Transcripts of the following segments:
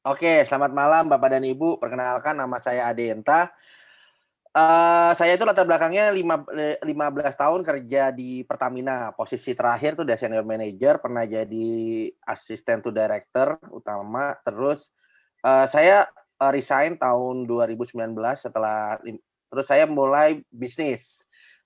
Oke, selamat malam Bapak dan Ibu. Perkenalkan nama saya Adenta. Saya itu latar belakangnya 15 tahun kerja di Pertamina. Posisi terakhir tuh udah senior manager, pernah jadi asisten to director utama. Terus saya resign tahun 2019 terus saya mulai bisnis.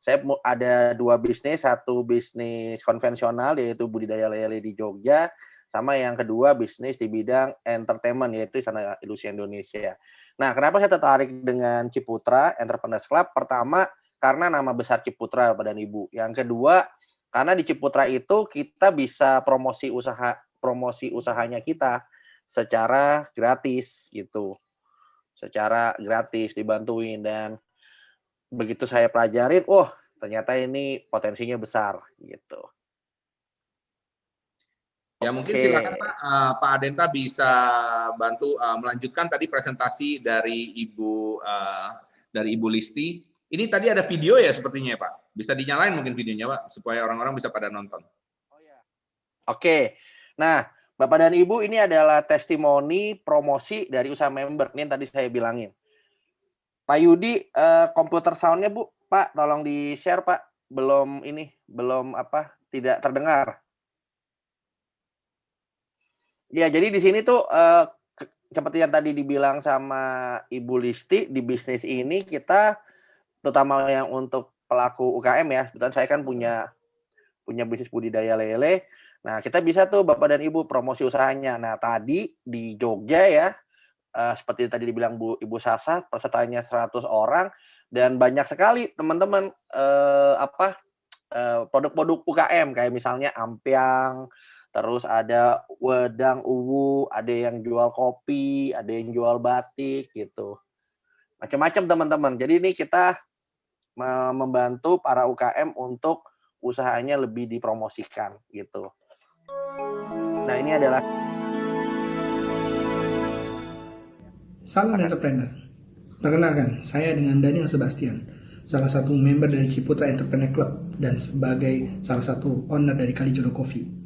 Saya ada 2 bisnis, satu bisnis konvensional yaitu budidaya lele di Jogja, sama yang kedua bisnis di bidang entertainment yaitu Istana Illusi Indonesia. Nah, kenapa saya tertarik dengan Ciputra Entrepreneurs Club? Pertama, karena nama besar Ciputra Bapak dan Ibu. Yang kedua, karena di Ciputra itu kita bisa promosi usahanya kita secara gratis gitu. Secara gratis dibantuin dan begitu saya pelajarin, ternyata ini potensinya besar gitu. Ya mungkin Oke. silakan Pak, Pak Adenta bisa bantu melanjutkan tadi presentasi dari Ibu Listi. Ini tadi ada video ya sepertinya ya Pak. Bisa dinyalain mungkin videonya Pak supaya orang-orang bisa pada nonton. Oh ya. Oke. Nah, Bapak dan Ibu, ini adalah testimoni promosi dari usaha member. Ini yang tadi saya bilangin. Pak Yudi, komputer sound-nya Bu, Pak, tolong di-share Pak. Tidak terdengar. Ya, jadi di sini tuh seperti yang tadi dibilang sama Ibu Listi, di bisnis ini kita terutama yang untuk pelaku UKM ya, kebetulan saya kan punya bisnis budidaya lele. Nah, kita bisa tuh Bapak dan Ibu promosi usahanya. Nah, tadi di Jogja ya, seperti tadi dibilang Ibu Sasa, pesertanya 100 orang dan banyak sekali teman-teman produk-produk UKM kayak misalnya ampiang, terus ada wedang uwu, ada yang jual kopi, ada yang jual batik gitu. Macam-macam teman-teman. Jadi ini kita membantu para UKM untuk usahanya lebih dipromosikan gitu. Nah, ini adalah Salam entrepreneur. Perkenalkan, saya dengan Daniel Sebastian, salah satu member dari Ciputra Entrepreneur Club dan sebagai salah satu owner dari Kalijodo Coffee.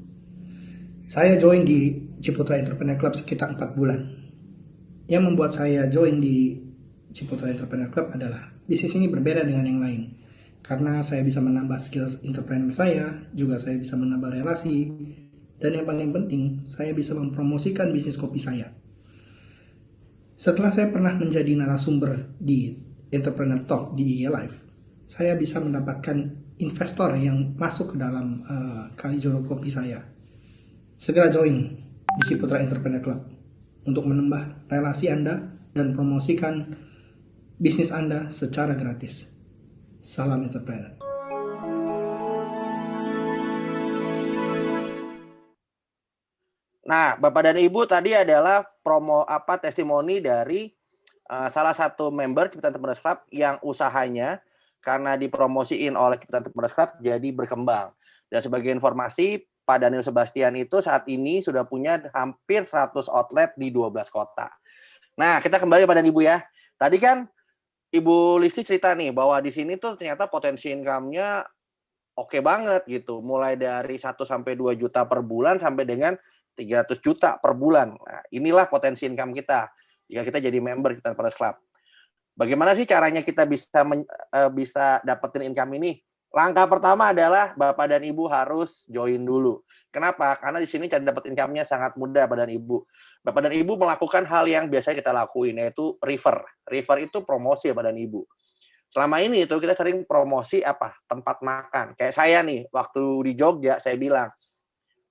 Saya join di Ciputra Entrepreneur Club sekitar 4 bulan. Yang membuat saya join di Ciputra Entrepreneur Club adalah bisnis ini berbeda dengan yang lain. Karena saya bisa menambah skill entrepreneur saya, juga saya bisa menambah relasi, dan yang paling penting, saya bisa mempromosikan bisnis kopi saya. Setelah saya pernah menjadi narasumber di Entrepreneur Talk di Live, saya bisa mendapatkan investor yang masuk ke dalam Kalijodo Kopi saya. Segera join di Ciputra Entrepreneur Club untuk menambah relasi Anda dan promosikan bisnis Anda secara gratis. Salam entrepreneur. Nah, Bapak dan Ibu tadi adalah testimoni dari salah satu member Ciputra Entrepreneurs Club yang usahanya karena dipromosiin oleh Ciputra Entrepreneurs Club jadi berkembang. Dan sebagai informasi, Pak Daniel Sebastian itu saat ini sudah punya hampir 100 outlet di 12 kota. Nah, kita kembali pada Ibu ya. Tadi kan Ibu Listi cerita nih bahwa di sini tuh ternyata potensi income-nya oke banget gitu. Mulai dari 1 sampai 2 juta per bulan sampai dengan 300 juta per bulan. Nah, inilah potensi income kita jika kita jadi member kita Entrepreneurs Club. Bagaimana sih caranya kita bisa dapetin income ini? Langkah pertama adalah Bapak dan Ibu harus join dulu. Kenapa? Karena di sini cara dapat income-nya sangat mudah Bapak dan Ibu. Bapak dan Ibu melakukan hal yang biasanya kita lakuin, yaitu refer. Refer itu promosi Bapak dan Ibu. Selama ini itu kita sering promosi tempat makan. Kayak saya nih, waktu di Jogja saya bilang,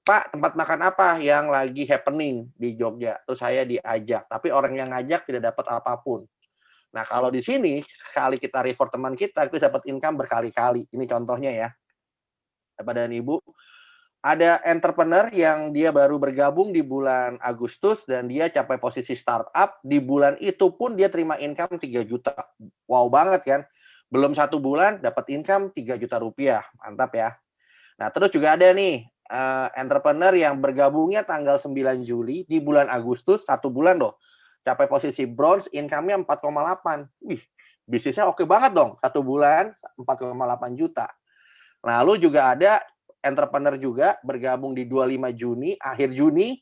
Pak, tempat makan apa yang lagi happening di Jogja? Terus saya diajak, tapi orang yang ngajak tidak dapat apapun. Nah, kalau di sini, sekali kita refer teman kita dapat income berkali-kali. Ini contohnya ya, Bapak dan Ibu. Ada entrepreneur yang dia baru bergabung di bulan Agustus dan dia capai posisi startup. Di bulan itu pun dia terima income 3 juta. Wow banget kan? Belum 1 bulan dapat income 3 juta rupiah. Mantap ya. Nah, terus juga ada nih entrepreneur yang bergabungnya tanggal 9 Juli di bulan Agustus, 1 bulan loh. Capai posisi bronze, income-nya 4,8. Wih, bisnisnya oke banget dong. 1 bulan 4,8 juta. Lalu juga ada entrepreneur juga bergabung di 25 Juni, akhir Juni,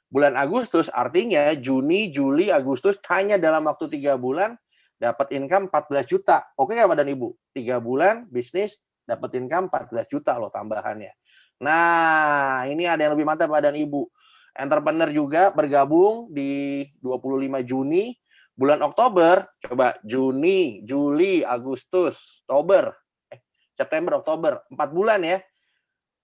Bulan Agustus artinya Juni, Juli, Agustus hanya dalam waktu 3 bulan dapat income 14 juta. Oke nggak Bapak dan Ibu? 3 bulan bisnis dapat income 14 juta loh tambahannya. Nah, ini ada yang lebih mantap Bapak dan Ibu. Entrepreneur juga bergabung di 25 Juni, bulan Oktober, coba Juni, Juli, Agustus, Oktober, September, Oktober, 4 bulan ya,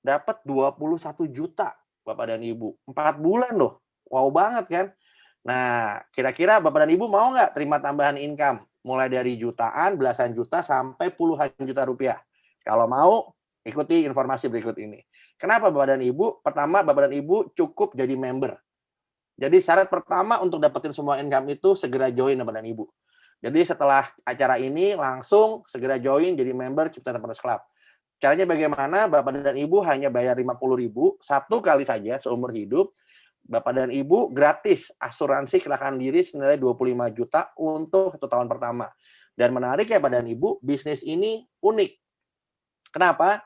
dapat 21 juta Bapak dan Ibu. 4 bulan loh. Wow banget kan? Nah, kira-kira Bapak dan Ibu mau nggak terima tambahan income? Mulai dari jutaan, belasan juta, sampai puluhan juta rupiah. Kalau mau, ikuti informasi berikut ini. Kenapa Bapak dan Ibu? Pertama, Bapak dan Ibu cukup jadi member. Jadi syarat pertama untuk dapetin semua income itu segera join Bapak dan Ibu. Jadi setelah acara ini langsung segera join jadi member Cipta Entrepreneurs Club. Caranya bagaimana? Bapak dan Ibu hanya bayar 50.000 satu kali saja seumur hidup. Bapak dan Ibu gratis asuransi kecelakaan diri senilai 25 juta untuk 1 tahun pertama. Dan menarik ya Bapak dan Ibu, bisnis ini unik. Kenapa?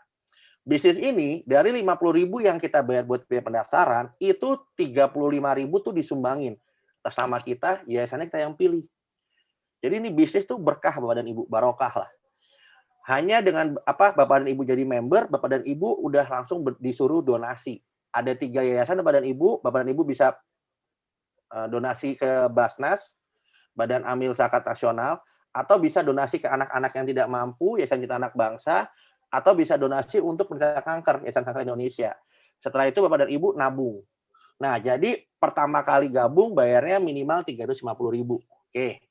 Bisnis ini dari 50.000 yang kita bayar buat biaya pendaftaran, itu 35.000 tuh disumbangin atas nama kita, yayasannya kita yang pilih. Jadi ini bisnis tuh berkah Bapak dan Ibu, barokah lah. Hanya dengan Bapak dan Ibu jadi member, Bapak dan Ibu udah langsung disuruh donasi. Ada 3 yayasan Bapak dan Ibu bisa donasi ke Basnas, Badan Amil Zakat Nasional, atau bisa donasi ke anak-anak yang tidak mampu, Yayasan Cipta Anak Bangsa, atau bisa donasi untuk penderita kanker, Yayasan Kanker Indonesia. Setelah itu Bapak dan Ibu nabung. Nah, jadi pertama kali gabung bayarnya minimal 350.000. Oke.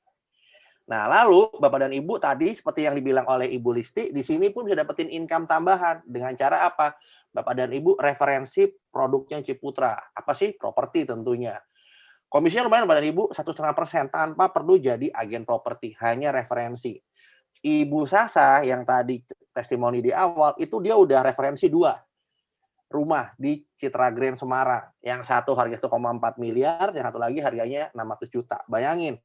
Nah, lalu Bapak dan Ibu tadi seperti yang dibilang oleh Ibu Listi, di sini pun bisa dapetin income tambahan dengan cara apa? Bapak dan Ibu referensi produknya Ciputra. Apa sih? Properti tentunya. Komisinya lumayan Bapak dan Ibu, 1,5% tanpa perlu jadi agen properti, hanya referensi. Ibu Sasa yang tadi testimoni di awal, itu dia udah referensi 2 rumah di Citra Grand Semarang. Yang satu harga 1,4 miliar, yang satu lagi harganya 600 juta. Bayangin,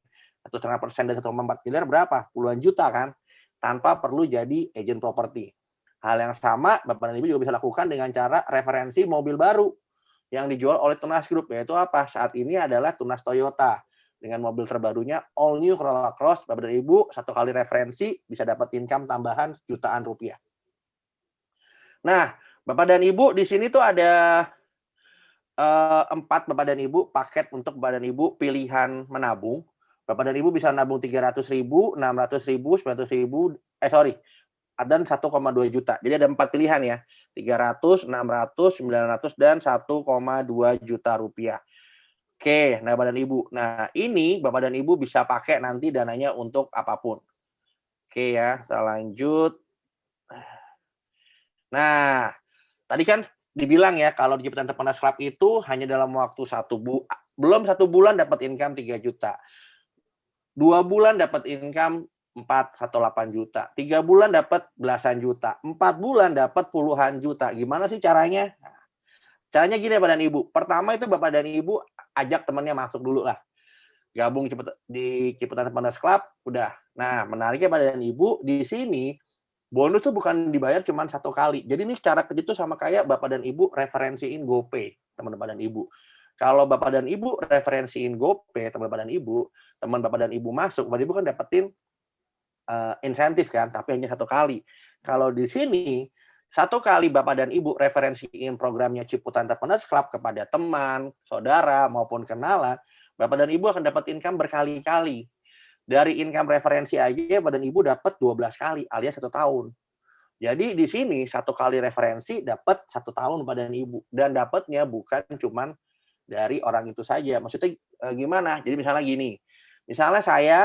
1,5% dari 1,4 miliar berapa? Puluhan juta kan? Tanpa perlu jadi agen properti. Hal yang sama, Bapak dan Ibu juga bisa lakukan dengan cara referensi mobil baru yang dijual oleh Tunas Group, yaitu apa? Saat ini adalah Tunas Toyota. Dengan mobil terbarunya, All New Corolla Cross, Bapak dan Ibu, 1 kali referensi bisa dapat income tambahan jutaan rupiah. Nah, Bapak dan Ibu, di sini tuh ada 4 Bapak dan Ibu paket untuk Bapak dan Ibu pilihan menabung. Bapak dan Ibu bisa nabung 300.000, 600.000, 900.000, dan 1,2 juta. Jadi ada 4 pilihan ya, 300, 600, 900, dan 1,2 juta rupiah. Oke, nah Bapak dan Ibu. Nah, ini Bapak dan Ibu bisa pakai nanti dananya untuk apapun. Oke ya, kita lanjut. Nah, tadi kan dibilang ya, kalau di Cipta Entrepreneurs Club itu hanya dalam waktu belum 1 bulan dapat income 3 juta. 2 bulan dapat income 4,8 juta. 3 bulan dapat belasan juta. 4 bulan dapat puluhan juta. Gimana sih caranya? Nah, caranya gini Bapak dan Ibu. Pertama itu Bapak dan Ibu ajak temannya masuk dulu lah. Gabung di Cipta Entrepreneurs Club, udah. Nah, menariknya Bapak dan Ibu, di sini bonus tuh bukan dibayar cuma 1 kali. Jadi ini cara kerja itu sama kayak Bapak dan Ibu referensiin GoPay, teman Bapak dan Ibu. Kalau Bapak dan Ibu referensiin GoPay, teman Bapak dan Ibu, teman Bapak dan Ibu masuk, Bapak dan Ibu kan dapetin insentif kan, tapi hanya 1 kali. Kalau di sini 1 kali Bapak dan Ibu referensiin programnya Ciputra Entrepreneurs Club kepada teman, saudara maupun kenalan, Bapak dan Ibu akan dapat income berkali-kali. Dari income referensi aja Bapak dan Ibu dapat 12 kali alias 1 tahun. Jadi di sini 1 kali referensi dapat 1 tahun Bapak dan Ibu, dan dapatnya bukan cuman dari orang itu saja. Maksudnya gimana? Jadi misalnya gini, misalnya saya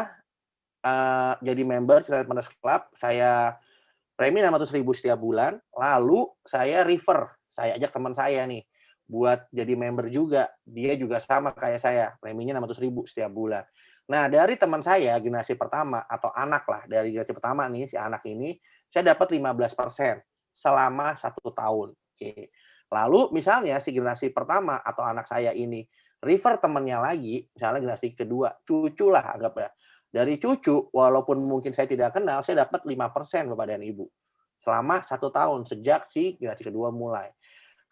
jadi member Cipta Entrepreneurs Club, saya premi 600.000 setiap bulan, lalu saya refer, saya ajak teman saya nih buat jadi member juga. Dia juga sama kayak saya, preminya 600.000 setiap bulan. Nah, dari teman saya generasi pertama atau anak lah dari generasi pertama nih, si anak ini, saya dapat 15% selama 1 tahun. Oke. Lalu misalnya si generasi pertama atau anak saya ini refer temannya lagi, misalnya generasi kedua, cucu lah anggapnya. Dari cucu, walaupun mungkin saya tidak kenal, saya dapat 5% Bapak dan Ibu. Selama 1 tahun, sejak si generasi kedua mulai.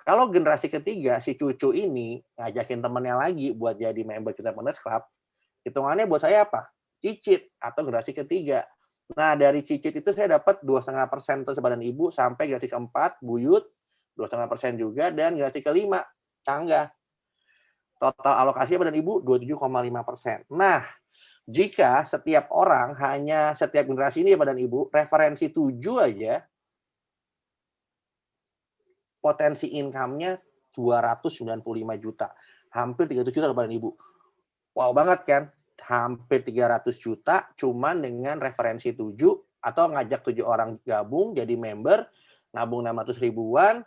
Kalau generasi ketiga, si cucu ini ngajakin temennya lagi buat jadi member Cipta Entrepreneurs Club, hitungannya buat saya apa? Cicit atau generasi ketiga. Nah, dari cicit itu saya dapat 2,5% tuh Badan Ibu, sampai generasi keempat, buyut, 2,5% juga, dan generasi kelima, Cangga. Total alokasi Badan Ibu 27,5%. Nah, jika setiap orang hanya setiap generasi ini ya Badan Ibu, referensi 7 aja, potensi income-nya 295 juta. Hampir 300 juta Badan Ibu. Wow banget kan? Hampir 300 juta cuman dengan referensi 7 atau ngajak 7 orang gabung jadi member, nabung 600 ribuan,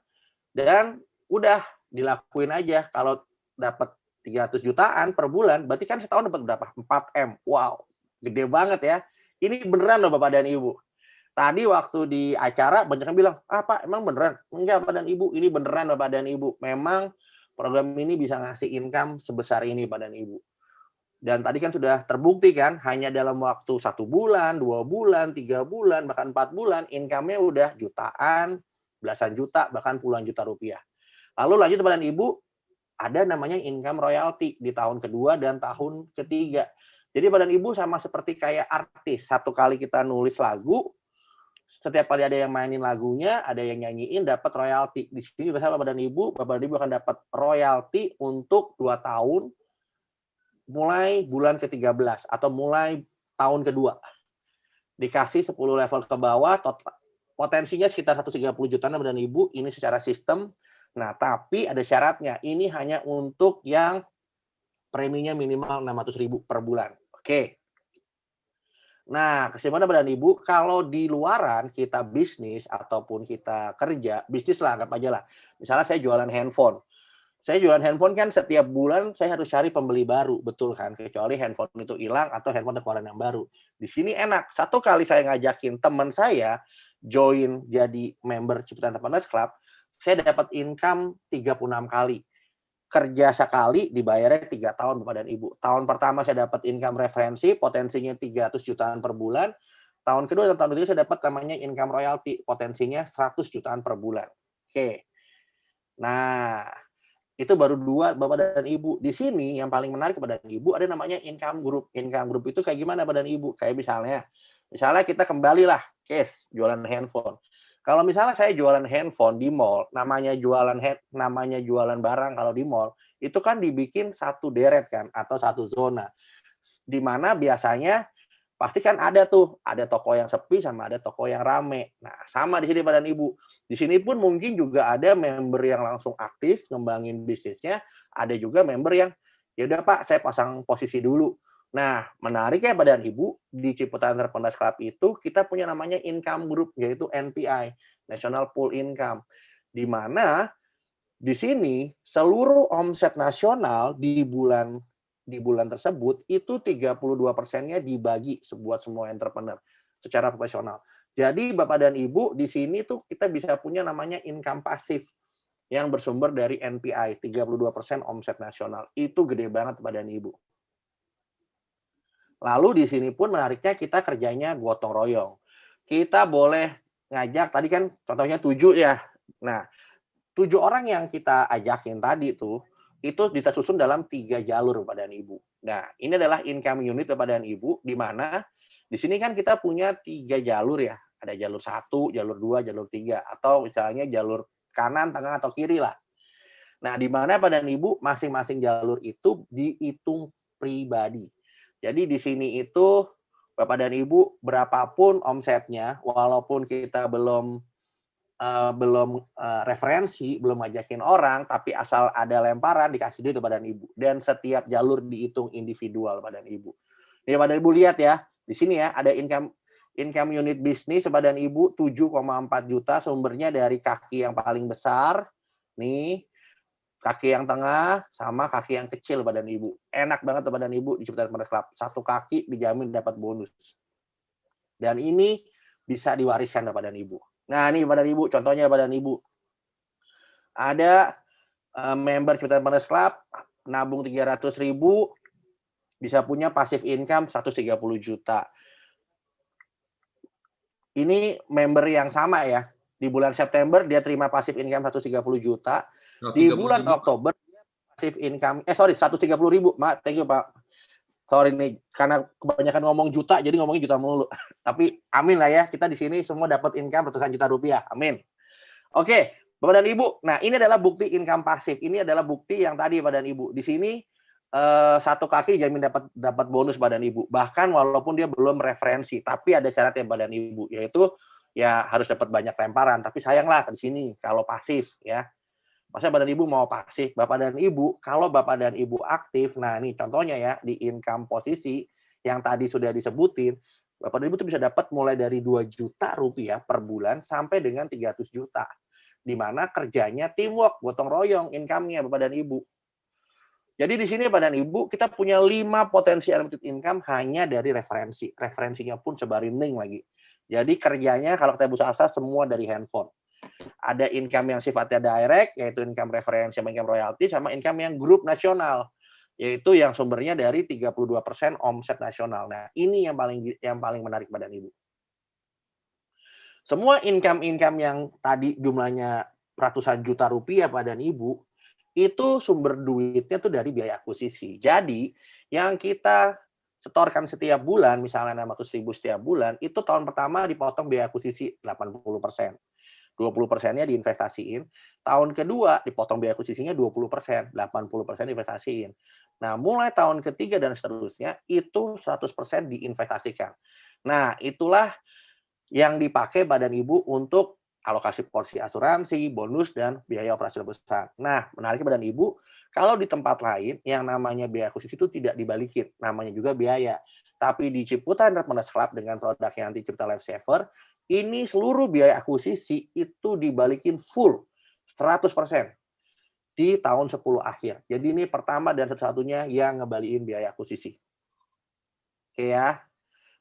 dan udah dilakuin aja. Kalau dapat 300 jutaan per bulan, berarti kan setahun dapat berapa? 4M. Wow, gede banget ya. Ini beneran loh Bapak dan Ibu. Tadi waktu di acara banyak yang bilang, ah Pak, emang beneran? Enggak Pak dan Ibu, ini beneran Bapak dan Ibu. Memang program ini bisa ngasih income sebesar ini Pak dan Ibu. Dan tadi kan sudah terbukti kan, hanya dalam waktu 1 bulan, 2 bulan, 3 bulan, bahkan 4 bulan, income-nya udah jutaan, belasan juta, bahkan puluhan juta rupiah. Lalu lanjut Bapak dan Ibu, ada namanya income royalty di tahun kedua dan tahun ketiga. Jadi Bapak dan Ibu sama seperti kayak artis, satu kali kita nulis lagu, setiap kali ada yang mainin lagunya, ada yang nyanyiin, dapat royalti. Di sini juga Bapak dan Ibu akan dapat royalti untuk 2 tahun, mulai bulan ke-13 atau mulai tahun kedua. Dikasih 10 level ke bawah, potensinya sekitar 130 jutaan Bapak dan Ibu, ini secara sistem. Nah, tapi ada syaratnya, ini hanya untuk yang preminya minimal 600.000 per bulan. Oke. Nah, kesimpulan Bapak dan Ibu, kalau di luaran kita bisnis ataupun kita kerja, bisnis lah, anggap aja lah. Misalnya saya jualan handphone. Saya jualan handphone kan setiap bulan saya harus cari pembeli baru, betul kan? Kecuali handphone itu hilang atau handphone keluaran yang baru. Di sini enak, satu kali saya ngajakin teman saya join jadi member Cipta Entrepreneurs Club, saya dapat income 36 kali. Kerja sekali dibayarnya 3 tahun Bapak dan Ibu. Tahun pertama saya dapat income referensi, potensinya 300 jutaan per bulan. Tahun kedua dan tahun ketiga saya dapat namanya income royalty, potensinya 100 jutaan per bulan. Oke. Nah, itu baru 2 Bapak dan Ibu. Di sini yang paling menarik Bapak dan Ibu ada namanya income group. Income group itu kayak gimana Bapak dan Ibu? Kayak misalnya kita kembalilah case jualan handphone. Kalau misalnya saya jualan handphone di mall, namanya jualan barang kalau di mall, itu kan dibikin satu deret kan atau satu zona. Di mana biasanya pasti kan ada toko yang sepi sama ada toko yang rame. Nah, sama di sini Bapak dan Ibu. Di sini pun mungkin juga ada member yang langsung aktif ngembangin bisnisnya, ada juga member yang ya udah Pak, saya pasang posisi dulu. Nah, menariknya Bapak dan Ibu, di Ciputat Entrepreneurs Club itu kita punya namanya income group, yaitu NPI, National Pool Income. Di mana di sini seluruh omset nasional di bulan tersebut itu 32%-nya dibagi buat semua entrepreneur secara profesional. Jadi Bapak dan Ibu di sini tuh kita bisa punya namanya income pasif yang bersumber dari NPI, 32% omset nasional. Itu gede banget Bapak dan Ibu. Lalu di sini pun menariknya kita kerjanya gotong royong. Kita boleh ngajak, tadi kan contohnya 7 ya. Nah, 7 orang yang kita ajakin tadi tuh, itu kita susun dalam 3 jalur Bapak dan Ibu. Nah, ini adalah income unit Bapak dan Ibu, di mana di sini kan kita punya 3 jalur ya. Ada jalur 1, jalur 2, jalur 3. Atau misalnya jalur kanan, tengah, atau kiri lah. Nah, di mana Bapak dan Ibu masing-masing jalur itu dihitung pribadi. Jadi di sini itu Bapak dan Ibu berapapun omsetnya, walaupun kita belum referensi, belum ngajakin orang, tapi asal ada lemparan dikasih duit Bapak dan Ibu. Dan setiap jalur dihitung individual Bapak dan Ibu. Nih Bapak dan Ibu lihat ya, di sini ya ada income unit bisnis Bapak dan Ibu 7,4 juta, sumbernya dari kaki yang paling besar, nih kaki yang tengah sama kaki yang kecil Bapak dan Ibu. Enak banget Bapak dan Ibu di Ciputat Entrepreneurs Club. Satu kaki dijamin dapat bonus. Dan ini bisa diwariskan Bapak dan Ibu. Nah, ini Bapak dan Ibu, contohnya Bapak dan Ibu. Ada member Ciputat Entrepreneurs Club nabung 300.000 bisa punya passive income 130 juta. Ini member yang sama ya. Di bulan September dia terima passive income 130 juta. Di 130.000, bulan Pak. Oktober passive income, sorry 130.000, thank you Pak. Sorry nih, karena kebanyakan ngomong juta, jadi ngomongnya juta mulu. Tapi amin lah ya, kita di sini semua dapat income ratusan juta rupiah, amin. Oke, Bapak dan Ibu, nah ini adalah bukti income pasif. Ini adalah bukti yang tadi Bapak dan Ibu. Di sini satu kaki jamin dapat bonus Bapak dan Ibu. Bahkan walaupun dia belum referensi, tapi ada syaratnya Bapak dan Ibu, yaitu ya harus dapat banyak lemparan. Tapi sayanglah di sini kalau pasif ya. Masa Bapak dan Ibu mau pasif? Bapak dan Ibu, kalau Bapak dan Ibu aktif, nah ini contohnya ya, di income posisi yang tadi sudah disebutin, Bapak dan Ibu tuh bisa dapat mulai dari 2 juta rupiah per bulan sampai dengan 300 juta. Di mana kerjanya teamwork, gotong royong income-nya Bapak dan Ibu. Jadi di sini Bapak dan Ibu, kita punya 5 potensi unlimited income hanya dari referensi. Referensinya pun sebarin link lagi. Jadi kerjanya kalau kita Bursa Asa semua dari handphone. Ada income yang sifatnya direct, yaitu income referensi sama income royalty, sama income yang grup nasional, yaitu yang sumbernya dari 32% omset nasional. Nah, ini yang paling menarik Bapak dan Ibu. Semua income-income yang tadi jumlahnya ratusan juta rupiah Bapak dan Ibu, itu sumber duitnya tuh dari biaya akuisisi. Jadi, yang kita setorkan setiap bulan, misalnya 600.000 setiap bulan, itu tahun pertama dipotong biaya akuisisi 80%. 20%-nya diinvestasiin. Tahun kedua dipotong biaya akuisisinya 20%, 80% diinvestasiin. Nah, mulai tahun ketiga dan seterusnya itu 100% diinvestasikan. Nah, itulah yang dipakai Badan Ibu untuk alokasi porsi asuransi, bonus, dan biaya operasional besar. Nah, menariknya Badan Ibu, kalau di tempat lain yang namanya biaya akuisisi itu tidak dibalikin, namanya juga biaya. Tapi di Ciputra Entrepreneurs Club dengan produknya anti Ciputra Life Saver, ini seluruh biaya akuisisi itu dibalikin full 100% di tahun 10 akhir. Jadi ini pertama dan satu-satunya yang ngebalikin biaya akuisisi. Oke ya.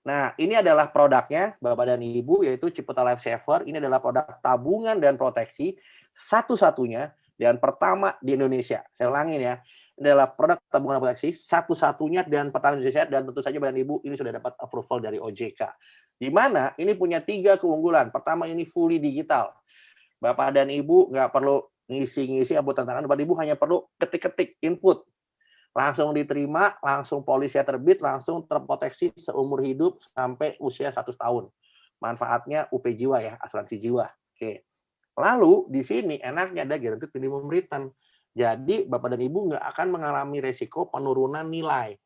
Nah, ini adalah produknya Bapak dan Ibu, yaitu Ciputra Life Saver. Ini adalah produk tabungan dan proteksi satu-satunya dan pertama di Indonesia. Saya ulangin ya, ini adalah produk tabungan dan proteksi satu-satunya dan pertama di Indonesia, dan tentu saja Bapak dan Ibu ini sudah dapat approval dari OJK. Di mana ini punya 3 keunggulan. Pertama, ini fully digital. Bapak dan Ibu nggak perlu ngisi-ngisi abu tantangan, Bapak dan Ibu hanya perlu ketik-ketik input. Langsung diterima, langsung polisnya terbit, langsung terproteksi seumur hidup sampai usia 100 tahun. Manfaatnya UP Jiwa ya, asuransi jiwa. Oke. Lalu di sini enaknya ada guaranteed minimum return. Jadi Bapak dan Ibu nggak akan mengalami resiko penurunan nilai.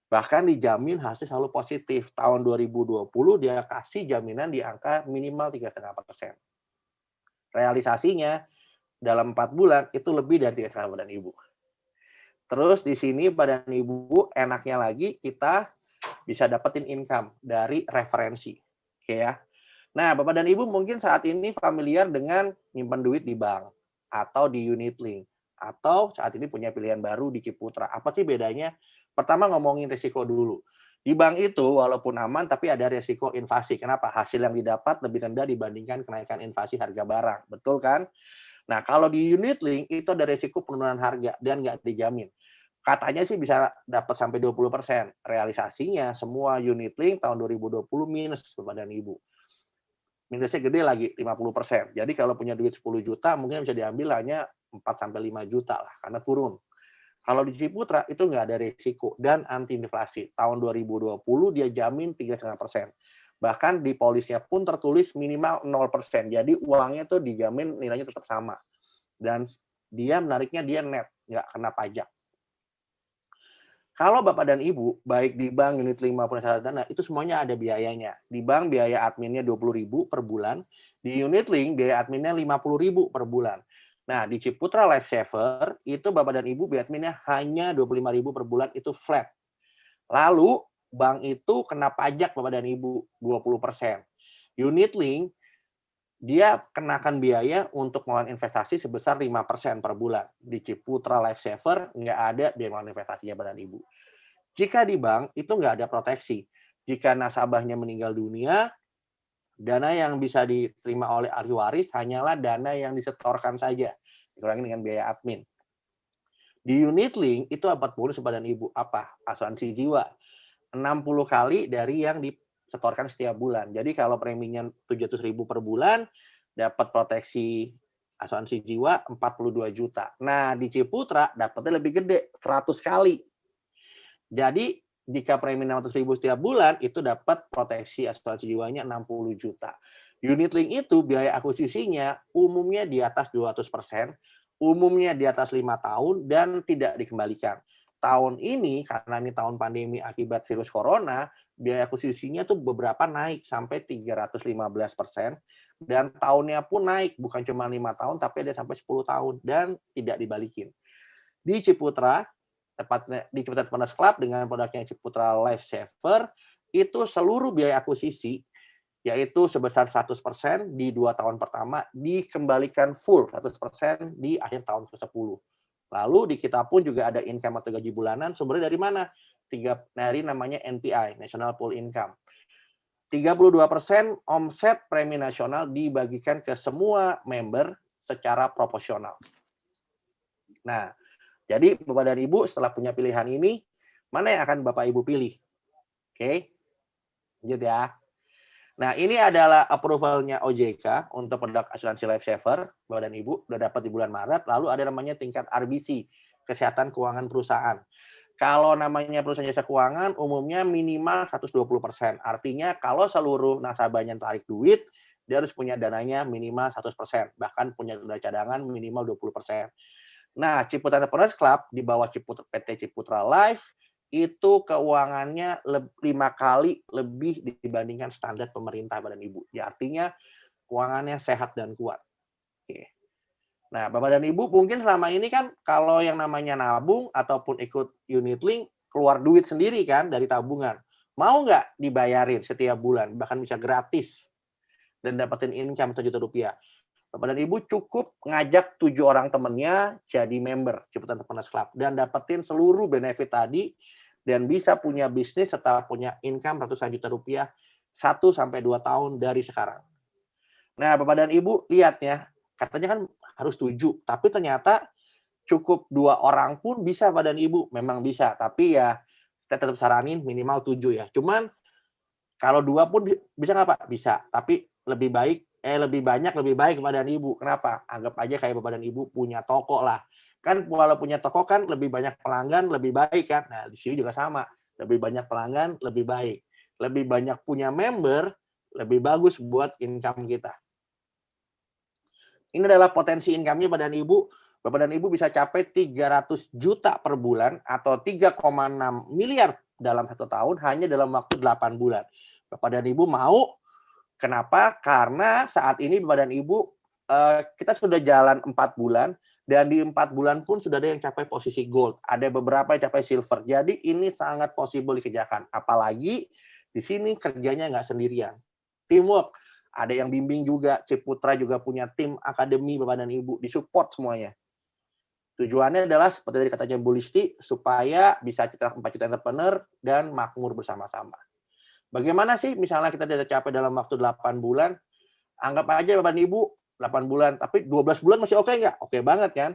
Bahkan dijamin hasil selalu positif. Tahun 2020 dia kasih jaminan di angka minimal 3,5%. Realisasinya dalam 4 bulan itu lebih dari 3,5 Badan Ibu. Terus di sini Badan Ibu enaknya lagi kita bisa dapetin income dari referensi. Oke ya. Nah, Bapak dan Ibu mungkin saat ini familiar dengan nyimpan duit di bank atau di unit link, atau saat ini punya pilihan baru di Ciputra. Apa sih bedanya? Pertama ngomongin risiko dulu. Di bank itu walaupun aman tapi ada risiko inflasi. Kenapa? Hasil yang didapat lebih rendah dibandingkan kenaikan inflasi harga barang. Betul kan? Nah, kalau di unit link itu ada risiko penurunan harga dan nggak dijamin. Katanya sih bisa dapat sampai 20%. Realisasinya semua unit link tahun 2020 minus Bapak dan Ibu. Minusnya gede lagi 50%. Jadi kalau punya duit 10 juta mungkin bisa diambil hanya 4 sampai 5 juta lah karena turun. Kalau di Ciputra itu nggak ada risiko dan anti inflasi. Tahun 2020 dia jamin 3,5%. Bahkan di polisnya pun tertulis minimal 0%. Jadi uangnya tuh dijamin nilainya tetap sama. Dan dia menariknya dia net, nggak kena pajak. Kalau Bapak dan Ibu, baik di bank, unit link maupun reksadana, itu semuanya ada biayanya. Di bank biaya adminnya 20.000 per bulan, di unit link biaya adminnya 50.000 per bulan. Nah, di Ciputra Life Saver, itu Bapak dan Ibu biaya adminnya hanya 25.000 per bulan, itu flat. Lalu, bank itu kena pajak Bapak dan Ibu 20%. Unit link, dia kenakan biaya untuk melakukan investasi sebesar 5% per bulan. Di Ciputra Life Saver nggak ada biaya melakukan investasinya Bapak dan Ibu. Jika di bank itu nggak ada proteksi. Jika nasabahnya meninggal dunia, dana yang bisa diterima oleh ahli waris hanyalah dana yang disetorkan saja. Dikurangi dengan biaya admin. Di unit link itu dapat bonus Bapak dan Ibu apa? Asuransi jiwa. 60 kali dari yang disetorkan setiap bulan. Jadi kalau preminya 700.000 per bulan, dapat proteksi asuransi jiwa 42 juta. Nah, di Ciputra dapatnya lebih gede, 100 kali. Jadi jika premi 600.000 setiap bulan, itu dapat proteksi asuransi jiwanya 60 juta. Unit link itu biaya akuisisinya umumnya di atas 200%, umumnya di atas 5 tahun, dan tidak dikembalikan. Tahun ini, karena ini tahun pandemi akibat virus corona, biaya akuisisinya tuh beberapa naik sampai 315%, dan tahunnya pun naik, bukan cuma 5 tahun, tapi ada sampai 10 tahun, dan tidak dibalikin. Di Ciputra, tepatnya di Ciputra Entrepreneurs Club dengan produknya Ciputra Life Saver, itu seluruh biaya akuisisi, yaitu sebesar 100% di 2 tahun pertama, dikembalikan full 100% di akhir tahun ke-10. Lalu di kita pun juga ada income atau gaji bulanan, sumbernya dari mana? Dari namanya NPI, National Pool Income. 32% omset premi nasional dibagikan ke semua member secara proporsional. Nah, jadi Bapak dan Ibu setelah punya pilihan ini, mana yang akan Bapak Ibu pilih? Oke, lanjut ya. Nah, ini adalah approval-nya OJK untuk produk asuransi Life Saver, Bapak dan Ibu, sudah dapat di bulan Maret. Lalu ada namanya tingkat RBC, Kesehatan Keuangan Perusahaan. Kalau namanya perusahaan jasa keuangan, umumnya minimal 120%. Artinya kalau seluruh nasabahnya tarik duit, dia harus punya dananya minimal 100%. Bahkan punya dana cadangan minimal 20%. Nah, Ciputra Entrepreneurs Club di bawah PT Ciputra Life itu keuangannya 5 kali lebih dibandingkan standar pemerintah Bapak dan Ibu. Ya, artinya keuangannya sehat dan kuat. Oke. Nah, Bapak dan Ibu mungkin selama ini kan kalau yang namanya nabung ataupun ikut unit link keluar duit sendiri kan dari tabungan. Mau nggak dibayarin setiap bulan, bahkan bisa gratis dan dapetin income 1 juta rupiah. Bapak dan Ibu cukup ngajak 7 orang temennya jadi member Ciputra Entrepreneurs Club dan dapetin seluruh benefit tadi dan bisa punya bisnis serta punya income ratusan juta rupiah 1 sampai 2 tahun dari sekarang. Nah, Bapak dan Ibu lihat ya, katanya kan harus 7, tapi ternyata cukup 2 orang pun bisa Bapak dan Ibu, memang bisa, tapi ya saya tetap saranin minimal 7 ya. Cuman kalau 2 pun bisa nggak Pak? Bisa, tapi lebih banyak lebih baik Bapak dan Ibu. Kenapa? Anggap aja kayak Bapak dan Ibu punya toko lah. Kan kalau punya toko kan lebih banyak pelanggan lebih baik kan. Nah, di sini juga sama. Lebih banyak pelanggan lebih baik. Lebih banyak punya member lebih bagus buat income kita. Ini adalah potensi income-nya Bapak dan Ibu. Bapak dan Ibu bisa capai 300 juta per bulan atau 3,6 miliar dalam 1 tahun hanya dalam waktu 8 bulan. Bapak dan Ibu mau? Kenapa? Karena saat ini Bapak dan Ibu, kita sudah jalan 4 bulan, dan di 4 bulan pun sudah ada yang capai posisi gold. Ada beberapa yang capai silver. Jadi ini sangat possible dikerjakan. Apalagi di sini kerjanya nggak sendirian. Teamwork. Ada yang bimbing juga. Ciputra juga punya tim akademi Bapak dan Ibu. Disupport semuanya. Tujuannya adalah seperti tadi katanya Bu Listi, supaya bisa cetak 4 juta entrepreneur dan makmur bersama-sama. Bagaimana sih misalnya kita tidak capai dalam waktu 8 bulan, anggap aja Bapak dan Ibu 8 bulan, tapi 12 bulan masih oke nggak? Oke banget kan?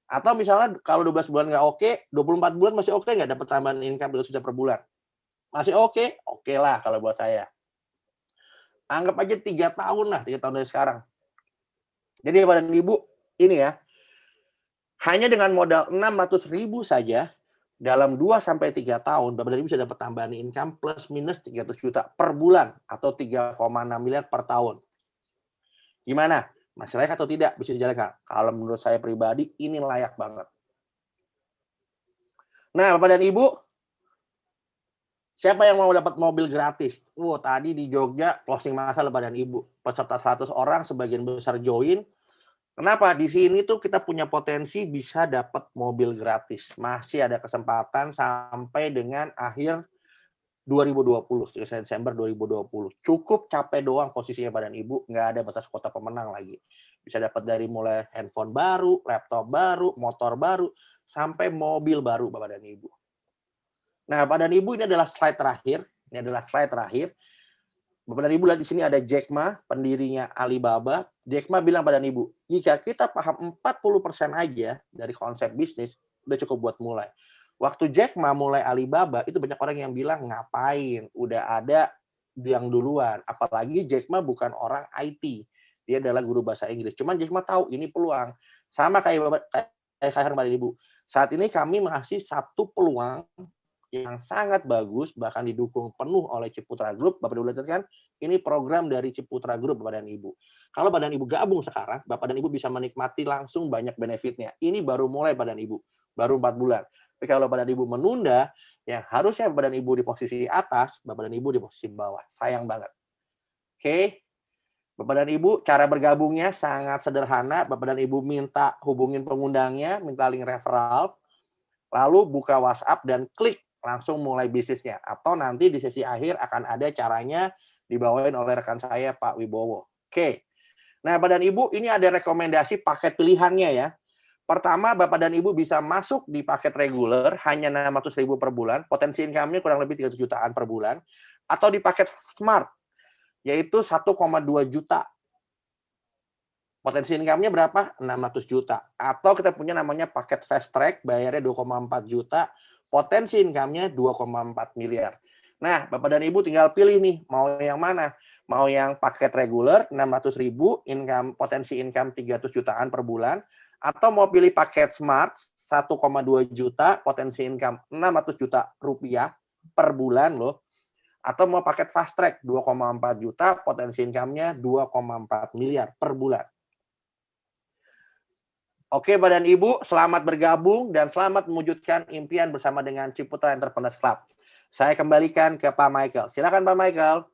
Atau misalnya kalau 12 bulan nggak oke, 24 bulan masih oke nggak dapat tambahan income 2 juta per bulan? Masih oke? Oke lah kalau buat saya. Anggap aja 3 tahun lah, 3 tahun dari sekarang. Jadi Bapak dan Ibu, ini ya, hanya dengan modal 600.000 saja, dalam 2-3 tahun, Bapak dan Ibu bisa dapat tambahan income plus minus 300 juta per bulan atau 3,6 miliar per tahun. Gimana? Masih layak atau tidak? Bisa dijalankan. Kalau menurut saya pribadi, ini layak banget. Nah, Bapak dan Ibu, siapa yang mau dapat mobil gratis? Tadi di Jogja closing masal Bapak dan Ibu. Peserta 100 orang, sebagian besar join. Kenapa? Di sini tuh kita punya potensi bisa dapat mobil gratis. Masih ada kesempatan sampai dengan akhir 2020, Desember 2020. Cukup capek doang posisinya Bapak dan Ibu, nggak ada batas kota pemenang lagi. Bisa dapat dari mulai handphone baru, laptop baru, motor baru, sampai mobil baru Bapak dan Ibu. Nah, Bapak dan Ibu, ini adalah slide terakhir. Bapak dan Ibu lihat di sini ada Jack Ma, pendirinya Alibaba. Jack Ma bilang pada Ibu, jika kita paham 40% aja dari konsep bisnis, udah cukup buat mulai. Waktu Jack Ma mulai Alibaba, itu banyak orang yang bilang, ngapain? Udah ada yang duluan. Apalagi Jack Ma bukan orang IT. Dia adalah guru bahasa Inggris. Cuman Jack Ma tahu ini peluang. Sama kayak Bapak Ibu. Saat ini kami masih satu peluang yang sangat bagus, bahkan didukung penuh oleh Ciputra Group. Bapak Ibu lihat kan, ini program dari Ciputra Group, Bapak dan Ibu. Kalau Bapak dan Ibu gabung sekarang, Bapak dan Ibu bisa menikmati langsung banyak benefitnya. Ini baru mulai Bapak dan Ibu, baru 4 bulan. Tapi kalau Bapak dan Ibu menunda, yang harusnya Bapak dan Ibu di posisi atas, Bapak dan Ibu di posisi bawah. Sayang banget. Oke. Bapak dan Ibu, cara bergabungnya sangat sederhana. Bapak dan Ibu minta hubungin pengundangnya, minta link referral, lalu buka WhatsApp dan klik langsung mulai bisnisnya. Atau nanti di sesi akhir akan ada caranya dibawain oleh rekan saya, Pak Wibowo. Oke. Nah, Bapak dan Ibu, ini ada rekomendasi paket pilihannya ya. Pertama, Bapak dan Ibu bisa masuk di paket reguler, hanya 600.000 per bulan, potensi income-nya kurang lebih 3 jutaan per bulan, atau di paket smart, yaitu 1,2 juta. Potensi income-nya berapa? 600 juta. Atau kita punya namanya paket fast track, bayarnya 2,4 juta, potensi income-nya 2,4 miliar. Nah, Bapak dan Ibu tinggal pilih nih, mau yang mana? Mau yang paket reguler 600.000, income potensi income 300 jutaan per bulan, atau mau pilih paket smart 1,2 juta, potensi income 600 juta rupiah per bulan loh. Atau mau paket fast track 2,4 juta, potensi income-nya 2,4 miliar per bulan. Oke, Bapak dan Ibu, selamat bergabung dan selamat mewujudkan impian bersama dengan Ciputra Entrepreneurs Club. Saya kembalikan ke Pak Michael. Silakan Pak Michael.